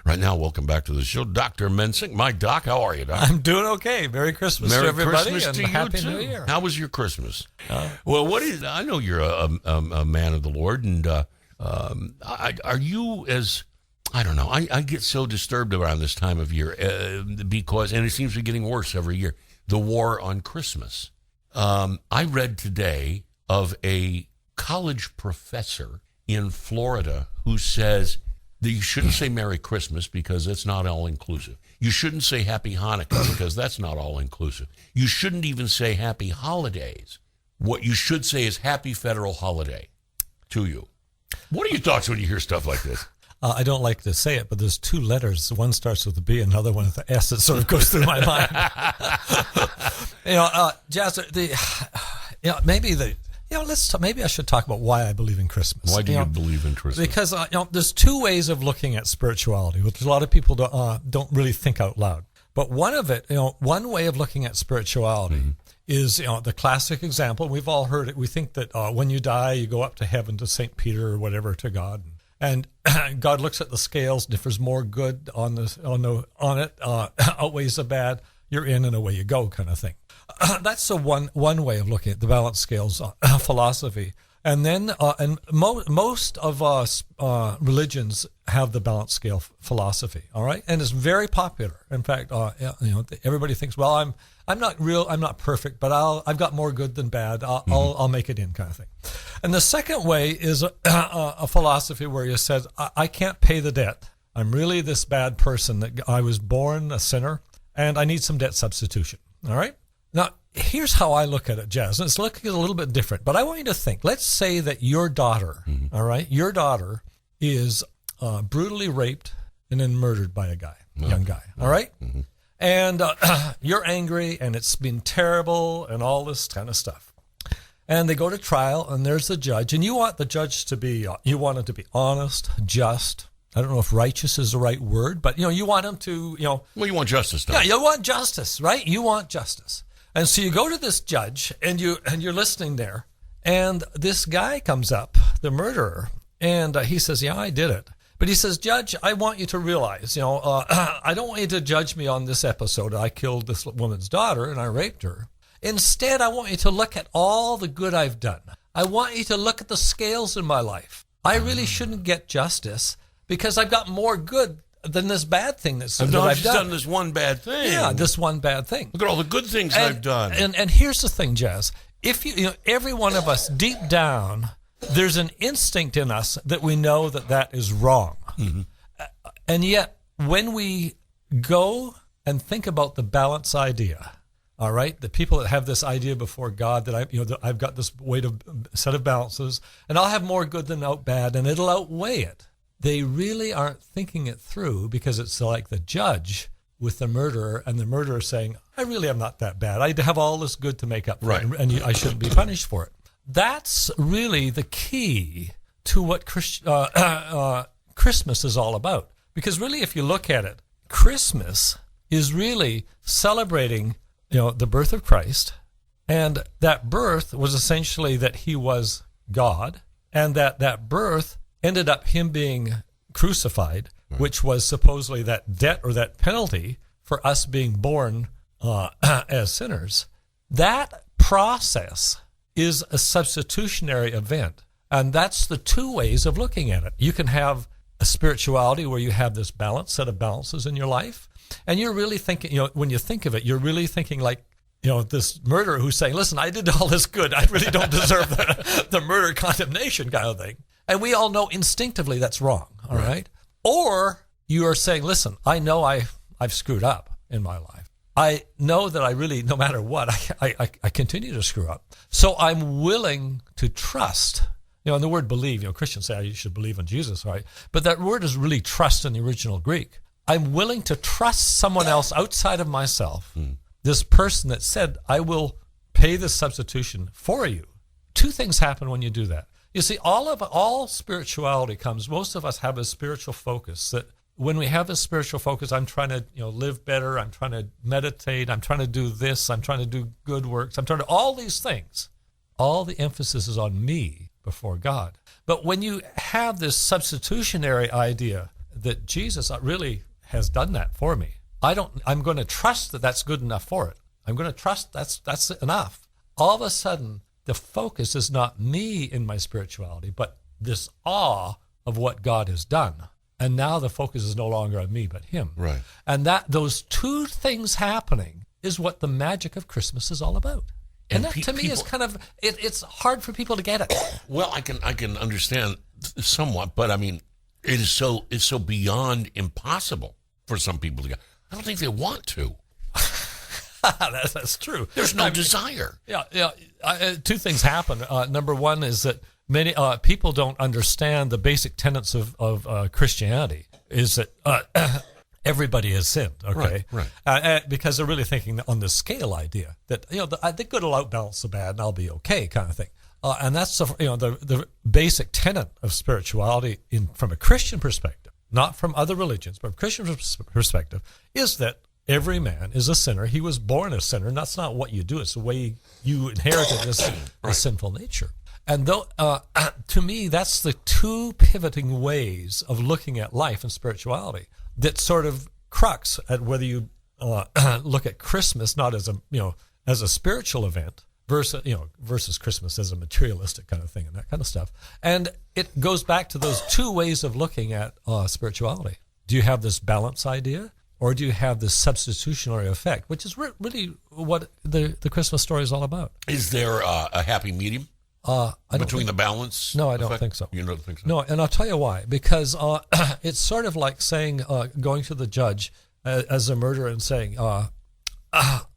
Right now, welcome back to the show, Dr. Mensink. My doc, how are you, Doc? I'm doing okay. Merry Christmas to everybody, Christmas and to Happy you too. New Year. How was your Christmas? Well, I know you're a man of the Lord, and are you as... I don't know. I get so disturbed around this time of year because, and it seems to be getting worse every year, the war on Christmas. I read today of a college professor in Florida who says that you shouldn't say Merry Christmas because it's not all-inclusive. You shouldn't say Happy Hanukkah because that's not all-inclusive. You shouldn't even say Happy Holidays. What you should say is Happy Federal Holiday to you. What are your thoughts when you hear stuff like this? I don't like to say it, but there's two letters. One starts with a B, another one with an S. It sort of goes through my mind. Jazz, maybe I should talk about why I believe in Christmas. Why do you believe in Christmas? Because there's two ways of looking at spirituality, which a lot of people don't really think out loud. But one way of looking at spirituality is, the classic example. We've all heard it. We think that when you die, you go up to heaven to St. Peter or whatever, to God. And God looks at the scales, and if there's more good on it, outweighs the bad, you're in and away you go, kind of thing. That's the one way of looking at the balance scales philosophy. And then, most of us religions have the balance scale philosophy. All right, and it's very popular. In fact, everybody thinks, well, I'm not perfect, but I've got more good than bad. I'll make it in, kind of thing. And the second way is a philosophy where you said, I can't pay the debt. I'm really this bad person that I was born a sinner, and I need some debt substitution. All right. Now, here's how I look at it, Jazz. And it's looking a little bit different, but I want you to think. Let's say that your daughter, all right, your daughter is brutally raped and then murdered by a young guy, all right? And you're angry, and it's been terrible and all this kind of stuff. And they go to trial, and there's the judge, and you want the judge to be, you want him to be honest, just. I don't know if righteous is the right word, but, you want him to, Well, you want justice, don't you? Yeah, you want justice, right? You want justice. And so you go to this judge, and you're listening there, and this guy comes up, the murderer, and he says, yeah, I did it. But he says, Judge, I want you to realize, I don't want you to judge me on this episode. I killed this woman's daughter, and I raped her. Instead, I want you to look at all the good I've done. I want you to look at the scales in my life. I really shouldn't get justice because I've got more good than this bad thing that I've done this one bad thing. Yeah, this one bad thing. Look at all the good things I've done. And here's the thing, Jazz. If every one of us deep down, there's an instinct in us that we know that is wrong. And yet, when we go and think about the balance idea, all right, the people that have this idea before God that I've got this set of balances, and I'll have more good than bad, and it'll outweigh it. They really aren't thinking it through because it's like the judge with the murderer, and the murderer saying, I really am not that bad. I have all this good to make up for it, and I shouldn't be punished for it. That's really the key to what Christmas is all about. Because really, if you look at it, Christmas is really celebrating, the birth of Christ, and that birth was essentially that he was God, and that birth ended up him being crucified, which was supposedly that debt or that penalty for us being born as sinners. That process is a substitutionary event, and that's the two ways of looking at it. You can have a spirituality where you have this set of balances in your life, and you're really thinking, when you think of it, you're really thinking like, this murderer who's saying, listen, I did all this good. I really don't deserve the murder condemnation kind of thing. And we all know instinctively that's wrong, all right? Or you are saying, listen, I know I've screwed up in my life. I know that I really, no matter what, I continue to screw up. So I'm willing to trust. And the word believe, Christians say you should believe in Jesus, right? But that word is really trust in the original Greek. I'm willing to trust someone else outside of myself, this person that said, I will pay this substitution for you. Two things happen when you do that. You see, all spirituality comes, most of us have a spiritual focus that when we have a spiritual focus, I'm trying to live better, I'm trying to meditate, I'm trying to do this, I'm trying to do good works, I'm trying to all these things. All the emphasis is on me before God. But when you have this substitutionary idea that Jesus really has done that for me. I'm going to trust that that's good enough for it. I'm going to trust that's enough. All of a sudden, the focus is not me in my spirituality, but this awe of what God has done. And now the focus is no longer on me, but him. Right. And those two things happening is what the magic of Christmas is all about. And that to me is kind of, it's hard for people to get it. Well, I can understand somewhat, but I mean, it's so beyond impossible for some people to get. I don't think they want to. That's true. There's no desire. Yeah. Two things happen. Number one is that many people don't understand the basic tenets of Christianity. Is that everybody has sinned? Okay, right. Because they're really thinking on the scale idea that the good will outbalance the bad, and I'll be okay, kind of thing. And that's the basic tenet of spirituality from a Christian perspective, not from other religions, but from a Christian perspective, is that every man is a sinner. He was born a sinner, and that's not what you do. It's the way you inherited this sinful nature. And to me, that's the two pivoting ways of looking at life and spirituality that sort of crux at whether you look at Christmas not as a spiritual event versus Christmas as a materialistic kind of thing and that kind of stuff. And it goes back to those two ways of looking at spirituality. Do you have this balance idea? Or do you have this substitutionary effect, which is really what the Christmas story is all about? Is there a happy medium between the balance? No, I don't think so. You don't think so? No, and I'll tell you why. Because it's sort of like saying, going to the judge as a murderer and saying, I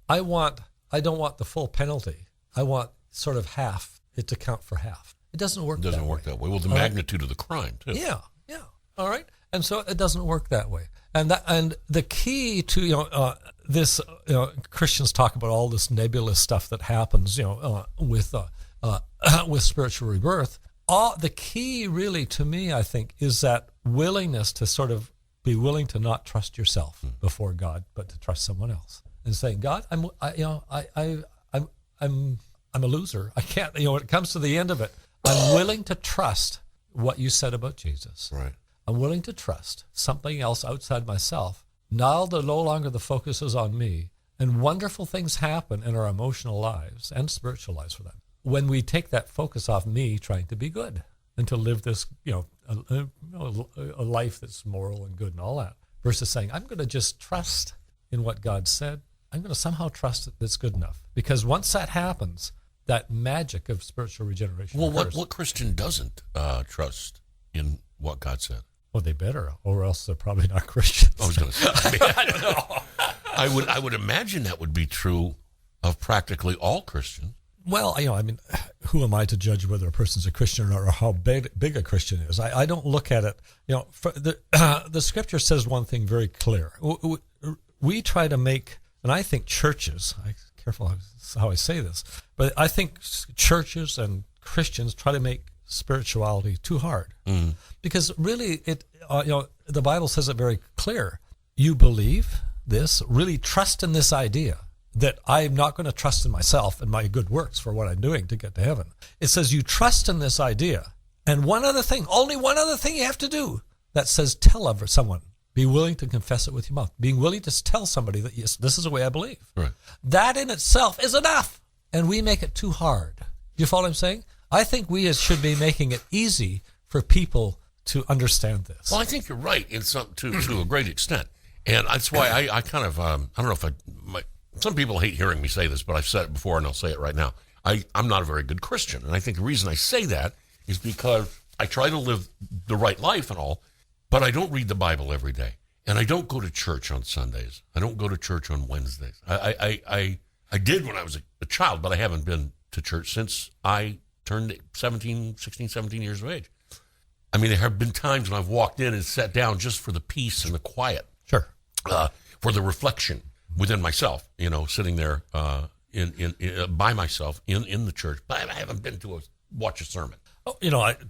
don't want the full penalty. I want sort of half, it to count for half. It doesn't work that way. It doesn't work that way. Well, the magnitude of the crime, too. Yeah. All right. And so it doesn't work that way. And the key to this Christians talk about all this nebulous stuff that happens with spiritual rebirth. The key really to me, I think, is that willingness to sort of be willing to not trust yourself before God, but to trust someone else and saying, God, I'm a loser. I can't. When it comes to the end of it, I'm willing to trust what you said about Jesus. Right. I'm willing to trust something else outside myself. Now no longer the focus is on me, and wonderful things happen in our emotional lives and spiritual lives for them when we take that focus off me trying to be good and to live this, a life that's moral and good and all that, versus saying, I'm going to just trust in what God said. I'm going to somehow trust that it's good enough. Because once that happens, that magic of spiritual regeneration occurs. What Christian doesn't trust in what God said? Well, they better, or else they're probably not Christians. I was going to say. I don't know. I would imagine that would be true of practically all Christians. Well, who am I to judge whether a person's a Christian or how big a Christian is? I don't look at it. The Scripture says one thing very clear. We try to make, and I think churches. Careful how I say this, but I think churches and Christians try to make spirituality too hard, because really the Bible says it very clear. You believe this, really trust in this idea that I'm not going to trust in myself and my good works for what I'm doing to get to heaven. It says you trust in this idea, and only one other thing you have to do, that says tell someone, be willing to confess it with your mouth, being willing to tell somebody that yes, this is the way I believe. Right. That in itself is enough, and we make it too hard. You follow what I'm saying? I think we should be making it easy for people to understand this. Well, I think you're right to a great extent. And that's why I kind of, I don't know if some people hate hearing me say this, but I've said it before and I'll say it right now. I'm not a very good Christian. And I think the reason I say that is because I try to live the right life and all, but I don't read the Bible every day. And I don't go to church on Sundays. I don't go to church on Wednesdays. I did when I was a child, but I haven't been to church since I turned 16, 17 years of age. I mean, there have been times when I've walked in and sat down just for the peace and the quiet. Sure. For the reflection within myself, sitting there by myself in the church. But I haven't been to watch a sermon. Oh,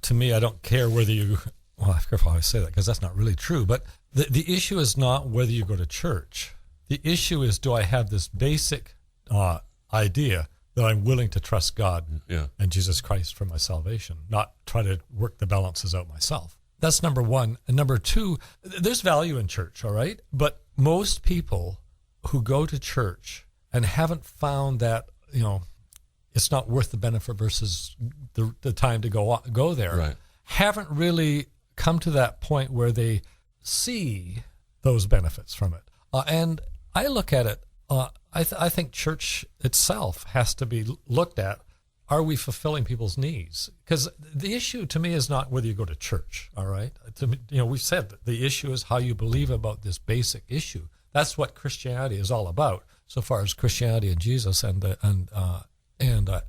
to me, I don't care whether you, well, I forget how I say that because that's not really true. But the issue is not whether you go to church. The issue is, do I have this basic idea that I'm willing to trust God and Jesus Christ for my salvation, not try to work the balances out myself. That's number one. And number two, there's value in church, all right? But most people who go to church and haven't found that, it's not worth the benefit versus the time to go there, Right. haven't really come to that point where they see those benefits from it. And I look at it, I think church itself has to be looked at. Are we fulfilling people's needs? Because the issue to me is not whether you go to church, all right? To me, we've said that the issue is how you believe about this basic issue. That's what Christianity is all about, so far as Christianity and Jesus and the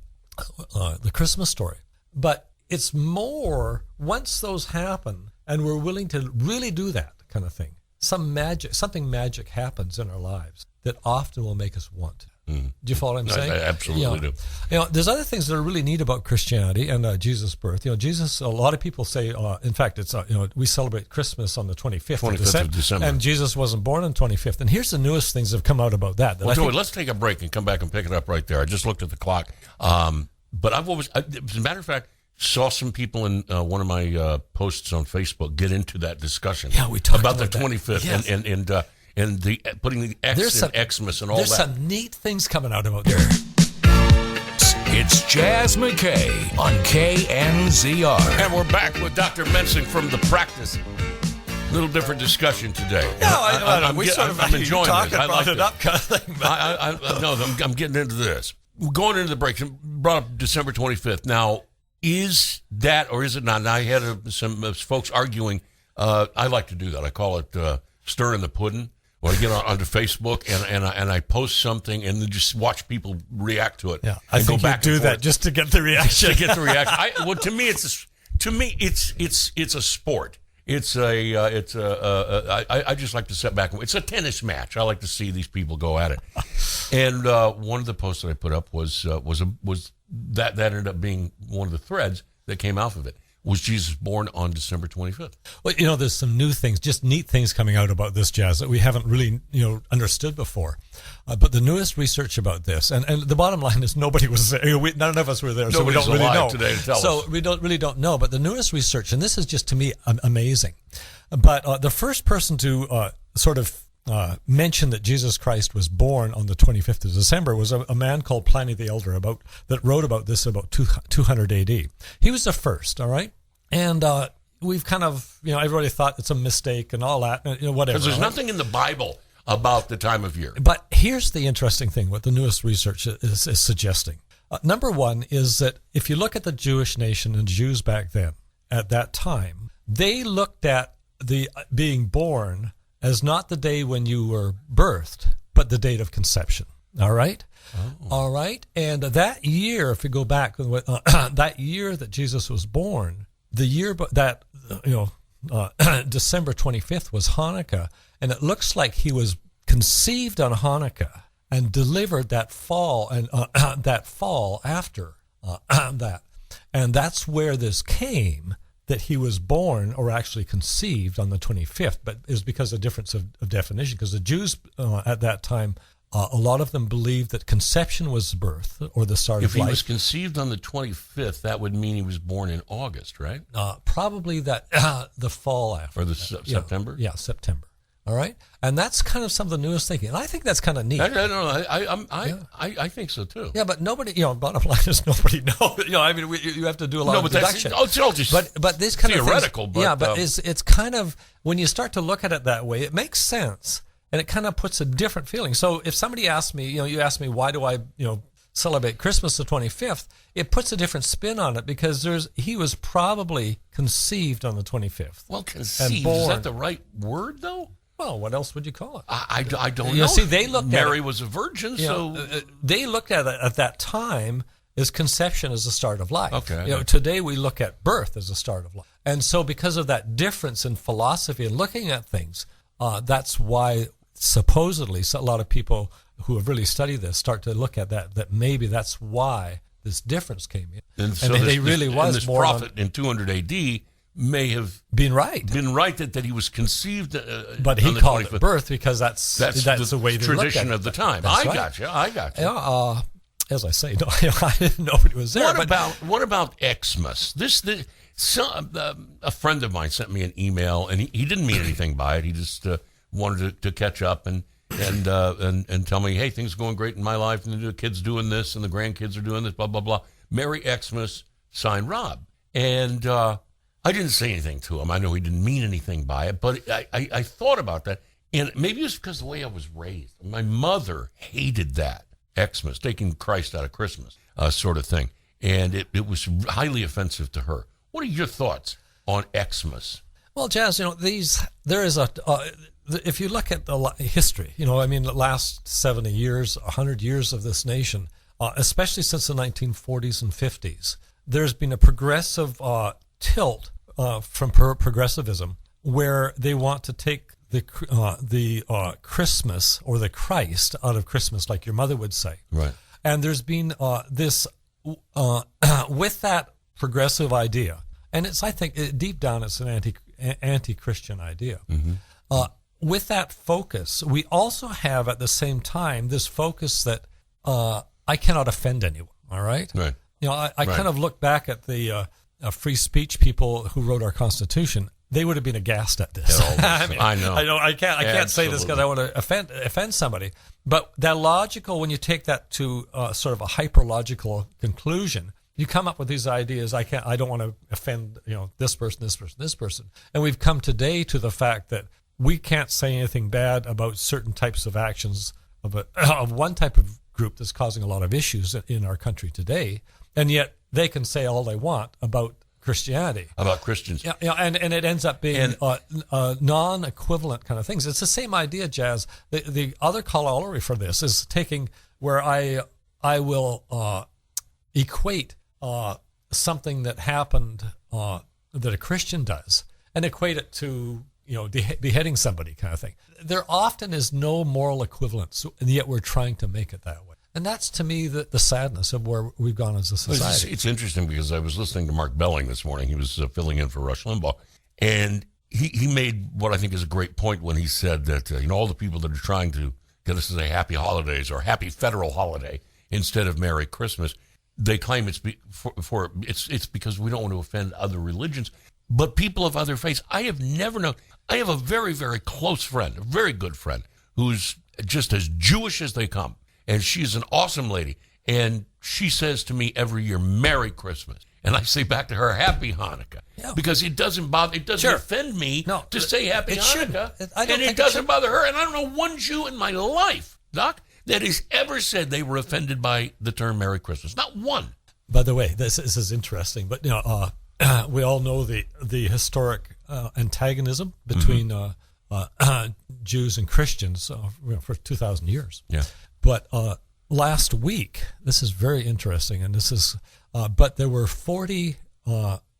Christmas story. But it's more, once those happen and we're willing to really do that kind of thing, something magic happens in our lives that often will make us want. Do you follow what I'm saying? I absolutely do. There's other things that are really neat about Christianity and Jesus' birth. Jesus, a lot of people say, in fact, it's we celebrate Christmas on the 25th of December. And Jesus wasn't born on the 25th. And here's the newest things that have come out about that. Well, Joey, let's take a break and come back and pick it up right there. I just looked at the clock. But as a matter of fact, saw some people in one of my posts on Facebook get into that discussion. Yeah, we talked about the that. 25th Yes. and the putting the X in Xmas and all there's that. There's some neat things coming out about there. It's Jazz McKay on KNZR. And we're back with Dr. Mensink from The Practice. Little different discussion today. I'm enjoying this. I like it up kind of thing. I'm getting into this. We're going into the break. You brought up December 25th. Now, is that or is it not? Now, I had some folks arguing. I like to do that. I call it stirring the pudding. When I get onto Facebook and I post something and then just watch people react to it. Yeah, I think you do that just to get the reaction. To me, it's a sport. I just like to sit back. It's a tennis match. I like to see these people go at it. And one of the posts that I put up was that ended up being one of the threads that came off of it. Was Jesus born on December 25th? Well, there's some new things, just neat things coming out about this, Jazz, that we haven't really, understood before. But the newest research about this, and the bottom line is nobody was there. None of us were there, so we don't really know. Today to tell so us. We don't know. But the newest research, and this is just to me amazing. But the first person to mention that Jesus Christ was born on the 25th of December was a man called Pliny the Elder that wrote about this about 200 AD. He was the first, all right? And we've kind of, everybody thought it's a mistake and all that, whatever. Because there's nothing in the Bible about the time of year. But here's the interesting thing, what the newest research is suggesting. Number one is that if you look at the Jewish nation and Jews back then, at that time, they looked at the being born as not the day when you were birthed, but the date of conception. All right? Oh. All right? And that year, if you go back, that year that Jesus was born, the year that, December 25th was Hanukkah, and it looks like he was conceived on Hanukkah and delivered that fall and that fall after that. And that's where this came, that he was born or actually conceived on the 25th, but it was because of difference of definition, because the Jews at that time, a lot of them believed that conception was birth or the start of life. If he was conceived on the 25th, that would mean he was born in August, right? Probably that the fall after. Or September? Yeah, September. All right? And that's kind of some of the newest thinking. And I think that's kind of neat. I think so, too. Yeah, but nobody, bottom line is nobody knows. You have to do a lot of deduction. It's all just but this kind theoretical. Of things, but it's kind of, when you start to look at it that way, it makes sense. And it kind of puts a different feeling. So if somebody asks me, you ask me, why do I, celebrate Christmas the 25th? It puts a different spin on it because he was probably conceived on the 25th. Well, conceived, is that the right word, though? Well, what else would you call it? I don't know. See, they looked Mary at it, was a virgin, so they looked at it at that time as conception as the start of life. Okay. Today we look at birth as the start of life, and so because of that difference in philosophy and looking at things, that's why supposedly a lot of people who have really studied this start to look at that maybe that's why this difference came in, and so this more prophet in 200 AD. May have been right that he was conceived, but he called it birth because that's the way they tradition of the time. I got you. As I say, I didn't know it was there. What about Xmas? a friend of mine sent me an email, and he didn't mean anything by it. He just wanted to catch up and tell me, hey, things are going great in my life, and the kids doing this, and the grandkids are doing this, blah, blah, blah. Merry Xmas, signed Rob. And I didn't say anything to him. I know he didn't mean anything by it, but I thought about that. And maybe it's because of the way I was raised. My mother hated that, Xmas, taking Christ out of Christmas sort of thing. And it was highly offensive to her. What are your thoughts on Xmas? Well, Jazz, there is if you look at the history, the last 70 years, 100 years of this nation, especially since the 1940s and 50s, there's been a progressive tilt from progressivism where they want to take the Christmas or the Christ out of Christmas, like your mother would say. Right. And there's been this with that progressive idea, and I think deep down it's an anti-Christian idea. Mm-hmm. With that focus, we also have at the same time this focus that I cannot offend anyone. All right. Right. I kind of look back at the free speech people who wrote our Constitution. They would have been aghast at this. I know. I can't say this because I want to offend somebody. But that logical, when you take that to sort of a hyperlogical conclusion, you come up with these ideas. I don't want to offend, this person. And we've come today to the fact that we can't say anything bad about certain types of actions of one type of group that's causing a lot of issues in our country today, and yet they can say all they want about Christianity, about Christians. And it ends up being non-equivalent kind of things. It's the same idea, Jazz. The other corollary for this is taking where I will equate something that happened that a Christian does and equate it to beheading somebody kind of thing. There often is no moral equivalence, and yet we're trying to make it that way. And that's, to me, the sadness of where we've gone as a society. It's interesting because I was listening to Mark Belling this morning. He was filling in for Rush Limbaugh. And he made what I think is a great point when he said that, all the people that are trying to get us to say happy holidays or happy federal holiday instead of Merry Christmas, they claim it's because we don't want to offend other religions. But people of other faiths, I have never known. I have a very, very close friend, a very good friend, who's just as Jewish as they come. And she's an awesome lady. And she says to me every year, Merry Christmas. And I say back to her, Happy Hanukkah. Yeah. Because it doesn't offend me to say Happy Hanukkah. It doesn't bother her. And I don't know one Jew in my life, Doc, that has ever said they were offended by the term Merry Christmas. Not one. By the way, this is interesting, but we all know the historic antagonism between Jews and Christians for 2,000 years. Yeah. But last week, this is very interesting, and this is. But there were 40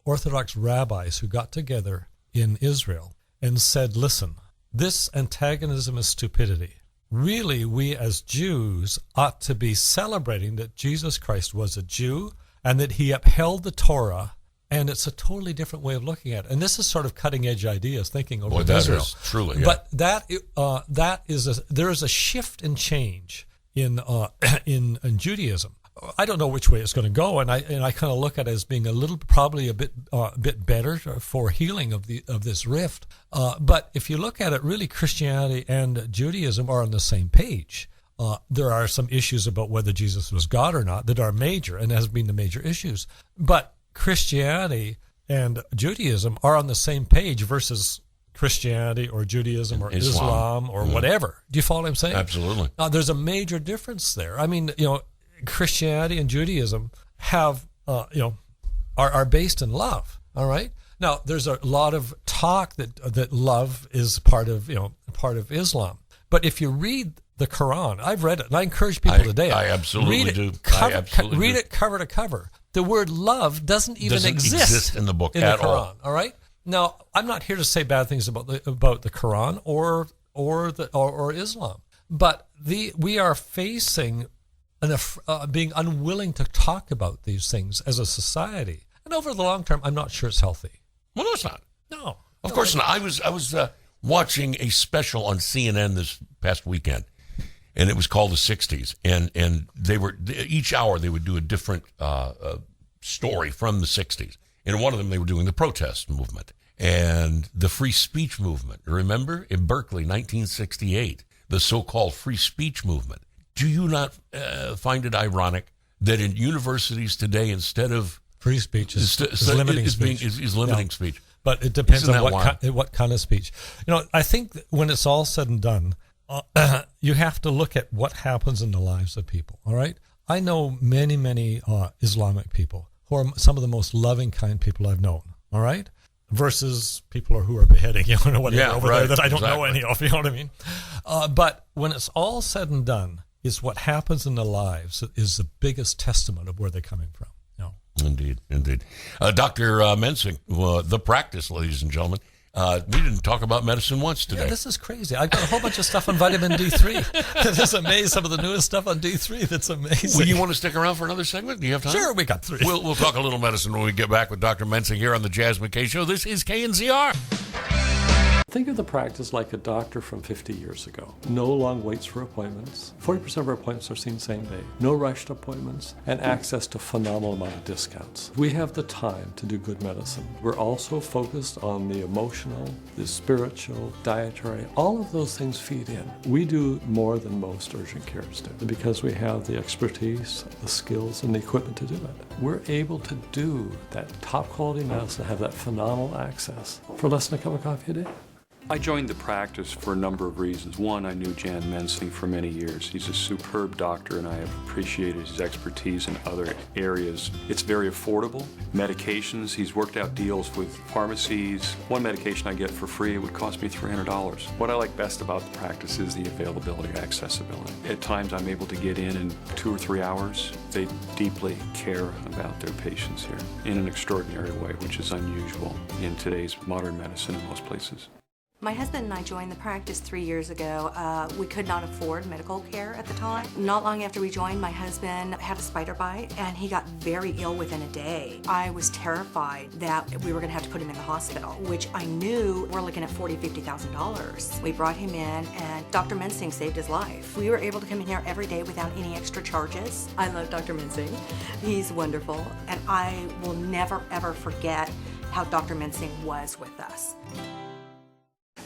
Orthodox rabbis who got together in Israel and said, "Listen, this antagonism is stupidity. Really, we as Jews ought to be celebrating that Jesus Christ was a Jew and that he upheld the Torah." And it's a totally different way of looking at it. And this is sort of cutting-edge ideas, thinking over Israel. Is truly, yeah. But there is a shift and change in Judaism. I don't know which way it's going to go, and I kind of look at it as being probably a bit better for healing of this rift. But if you look at it, really, Christianity and Judaism are on the same page. There are some issues about whether Jesus was God or not that are major, and has been the major issues. But Christianity and Judaism are on the same page versus Christianity or Judaism or Islam or whatever. Do you follow what I'm saying? Absolutely. There's a major difference there. I mean, Christianity and Judaism have, are based in love. All right. Now, there's a lot of talk that love is part of Islam. But if you read the Quran, I've read it, and I encourage people today. I absolutely do. Read it cover to cover. The word love doesn't exist in the book at all. Quran. All right. Now, I'm not here to say bad things about the Quran or Islam, but we are facing being unwilling to talk about these things as a society, and over the long term, I'm not sure it's healthy. Well, no, it's not. No, of course not. I was watching a special on CNN this past weekend, and it was called The 60s, and they were each hour they would do a different story from the 60s, And one of them, they were doing the protest movement and the free speech movement. Remember, in Berkeley, 1968, the so-called free speech movement. Do you not find it ironic that in universities today, instead of free speech is limiting speech. Is limiting speech. But it depends Isn't on that what kind of speech. I think that when it's all said and done, you have to look at what happens in the lives of people, all right? I know many, many Islamic people who are some of the most loving, kind people I've known, all right? Versus people who are beheading, whatever there that I don't know any of, you know what I mean? But when it's all said and done, is what happens in their lives that is the biggest testament of where they're coming from. Indeed. Dr. Mensink, the practice, ladies and gentlemen. We didn't talk about medicine once today. Yeah, this is crazy. I've got a whole bunch of stuff on vitamin D3. That's amazing. Some of the newest stuff on D3. That's amazing. Well, you want to stick around for another segment? Do you have time? Sure, we got 3. We'll talk a little medicine when we get back with Dr. Mensink here on the Jazz McKay Show. This is KNZR. Think of the practice like a doctor from 50 years ago. No long waits for appointments. 40% of our appointments are seen same day. No rushed appointments, and access to phenomenal amount of discounts. We have the time to do good medicine. We're also focused on the emotional, the spiritual, dietary. All of those things feed in. We do more than most urgent cares do because we have the expertise, the skills, and the equipment to do it. We're able to do that top quality medicine, have that phenomenal access for less than a cup of coffee a day. I joined the practice for a number of reasons. One, I knew Jan Mensink for many years. He's a superb doctor, and I have appreciated his expertise in other areas. It's very affordable. Medications, he's worked out deals with pharmacies. One medication I get for free would cost me $300. What I like best about the practice is the availability, accessibility. At times I'm able to get in 2 or 3 hours. They deeply care about their patients here in an extraordinary way, which is unusual in today's modern medicine in most places. My husband and I joined the practice 3 years ago. We could not afford medical care at the time. Not long after we joined, my husband had a spider bite and he got very ill within a day. I was terrified that we were going to have to put him in the hospital, which I knew we're looking at $40,000, $50,000. We brought him in and Dr. Mensink saved his life. We were able to come in here every day without any extra charges. I love Dr. Mensink. He's wonderful, and I will never ever forget how Dr. Mensink was with us.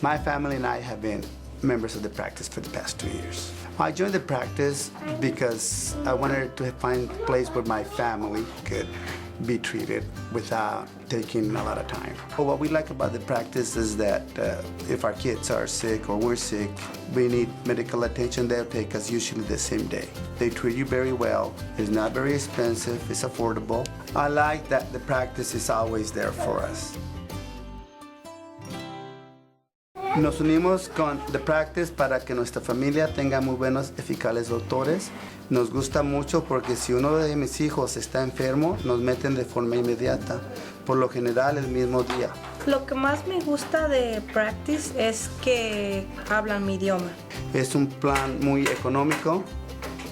My family and I have been members of the practice for the past 2 years. I joined the practice because I wanted to find a place where my family could be treated without taking a lot of time. But what we like about the practice is that if our kids are sick or we're sick, we need medical attention, they'll take us usually the same day. They treat you very well. It's not very expensive, it's affordable. I like that the practice is always there for us. Nos unimos con The Practice para que nuestra familia tenga muy buenos, eficaces doctores. Nos gusta mucho porque si uno de mis hijos está enfermo, nos meten de forma inmediata, por lo general el mismo día. Lo que más me gusta de Practice es que hablan mi idioma. Es un plan muy económico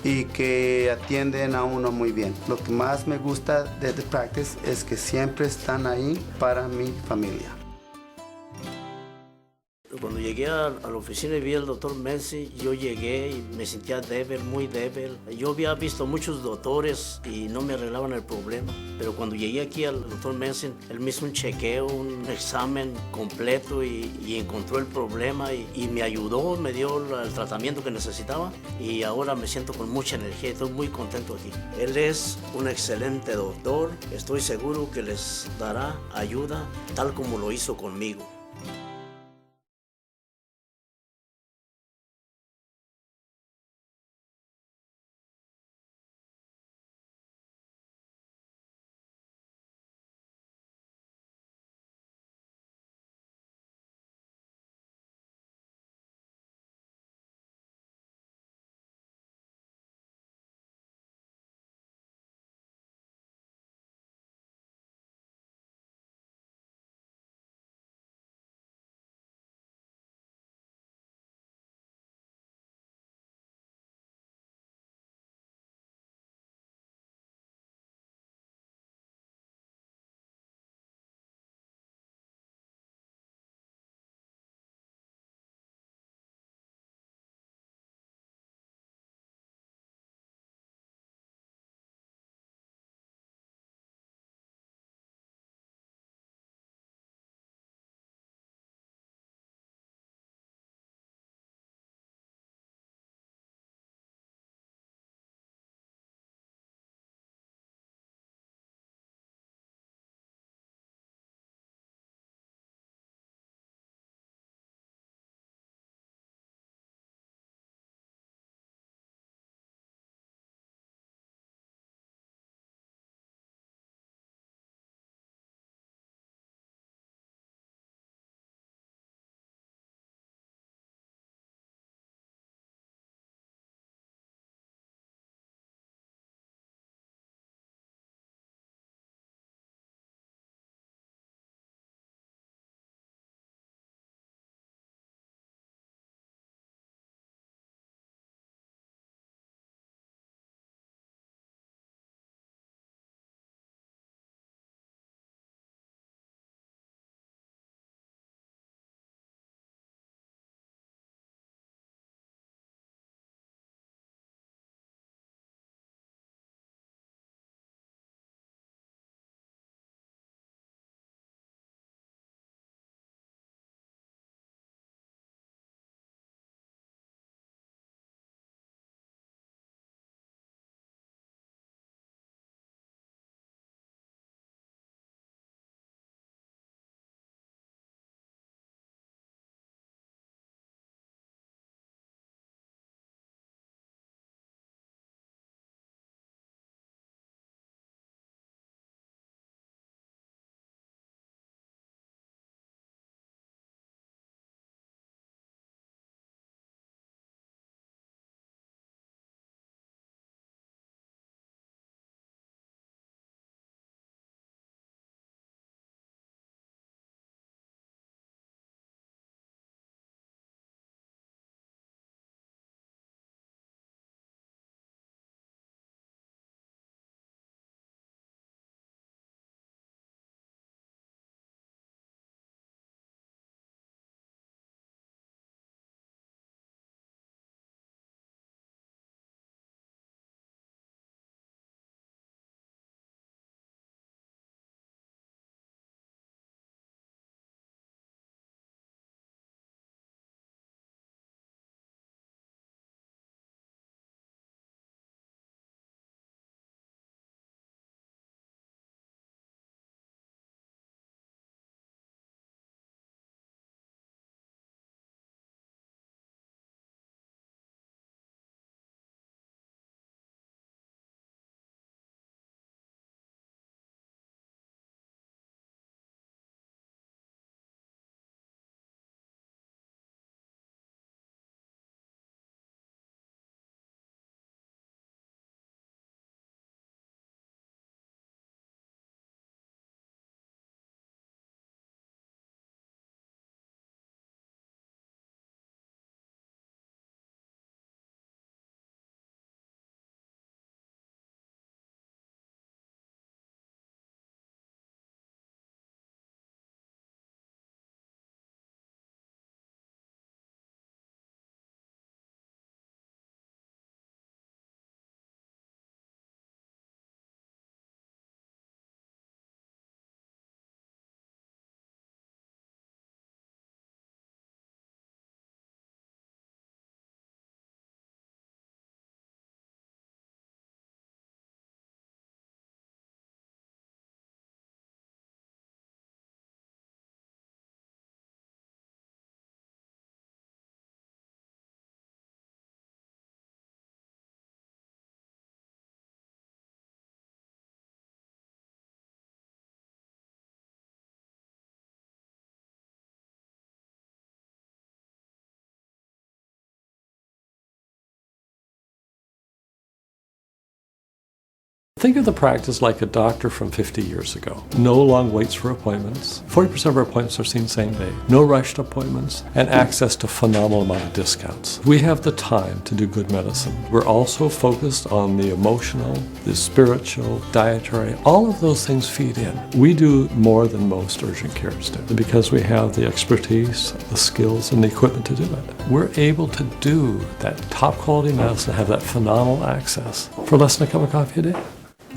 y que atienden a uno muy bien. Lo que más me gusta de The Practice es que siempre están ahí para mi familia. Cuando llegué a la oficina y vi al doctor Mensink, yo llegué y me sentía débil, muy débil. Yo había visto muchos doctores y no me arreglaban el problema. Pero cuando llegué aquí al doctor Mensink, él me hizo un chequeo, un examen completo y encontró el problema y me ayudó, me dio el tratamiento que necesitaba y ahora me siento con mucha energía y estoy muy contento aquí. Él es un excelente doctor, estoy seguro que les dará ayuda tal como lo hizo conmigo. Think of the practice like a doctor from 50 years ago. No long waits for appointments. 40% of our appointments are seen same day. No rushed appointments, and access to phenomenal amount of discounts. We have the time to do good medicine. We're also focused on the emotional, the spiritual, dietary. All of those things feed in. We do more than most urgent cares do because we have the expertise, the skills, and the equipment to do it. We're able to do that top quality medicine, have that phenomenal access for less than a cup of coffee a day.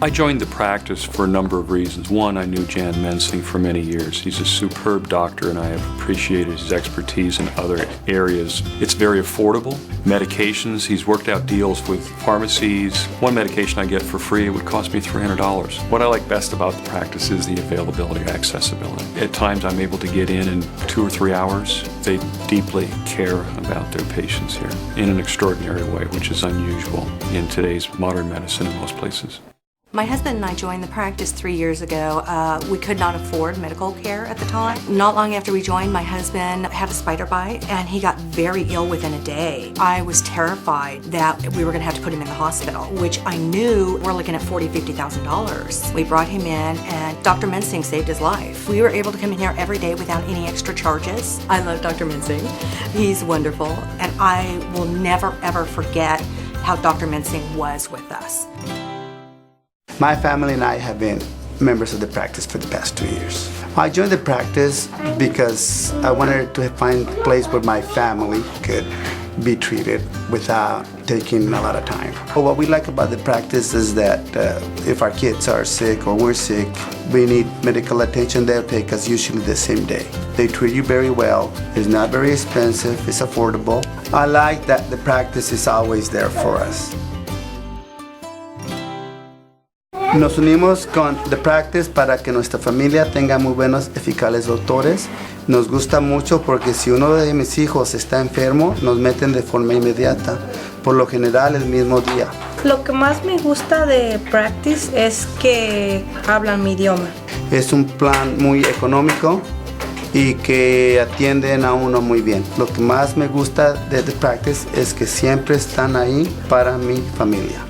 I joined the practice for a number of reasons. One, I knew Jan Mensink for many years. He's a superb doctor, and I have appreciated his expertise in other areas. It's very affordable. Medications, he's worked out deals with pharmacies. One medication I get for free, it would cost me $300. What I like best about the practice is the availability, accessibility. At times I'm able to get in 2 or 3 hours. They deeply care about their patients here in an extraordinary way, which is unusual in today's modern medicine in most places. My husband and I joined the practice 3 years ago. We could not afford medical care at the time. Not long after we joined, my husband had a spider bite and he got very ill within a day. I was terrified that we were going to have to put him in the hospital, which I knew we're looking at $40,000, $50,000. We brought him in and Dr. Mensink saved his life. We were able to come in here every day without any extra charges. I love Dr. Mensink. He's wonderful, and I will never ever forget how Dr. Mensink was with us. My family and I have been members of the practice for the past 2 years. I joined the practice because I wanted to find a place where my family could be treated without taking a lot of time. But what we like about the practice is that if our kids are sick or we're sick, we need medical attention, they'll take us usually the same day. They treat you very well. It's not very expensive, it's affordable. I like that the practice is always there for us. Nos unimos con The Practice para que nuestra familia tenga muy buenos, eficaces doctores. Nos gusta mucho porque si uno de mis hijos está enfermo, nos meten de forma inmediata, por lo general el mismo día. Lo que más me gusta de Practice es que hablan mi idioma. Es un plan muy económico y que atienden a uno muy bien. Lo que más me gusta de The Practice es que siempre están ahí para mi familia.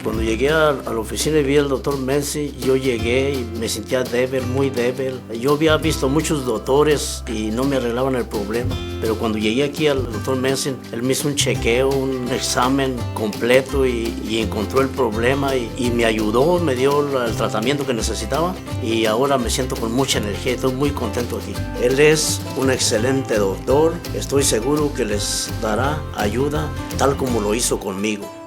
Cuando llegué a la oficina y vi al doctor Mensink, yo llegué y me sentía débil, muy débil. Yo había visto muchos doctores y no me arreglaban el problema. Pero cuando llegué aquí al doctor Mensink, él me hizo un chequeo, un examen completo y encontró el problema y me ayudó, me dio el tratamiento que necesitaba y ahora me siento con mucha energía y estoy muy contento aquí. Él es un excelente doctor, estoy seguro que les dará ayuda tal como lo hizo conmigo.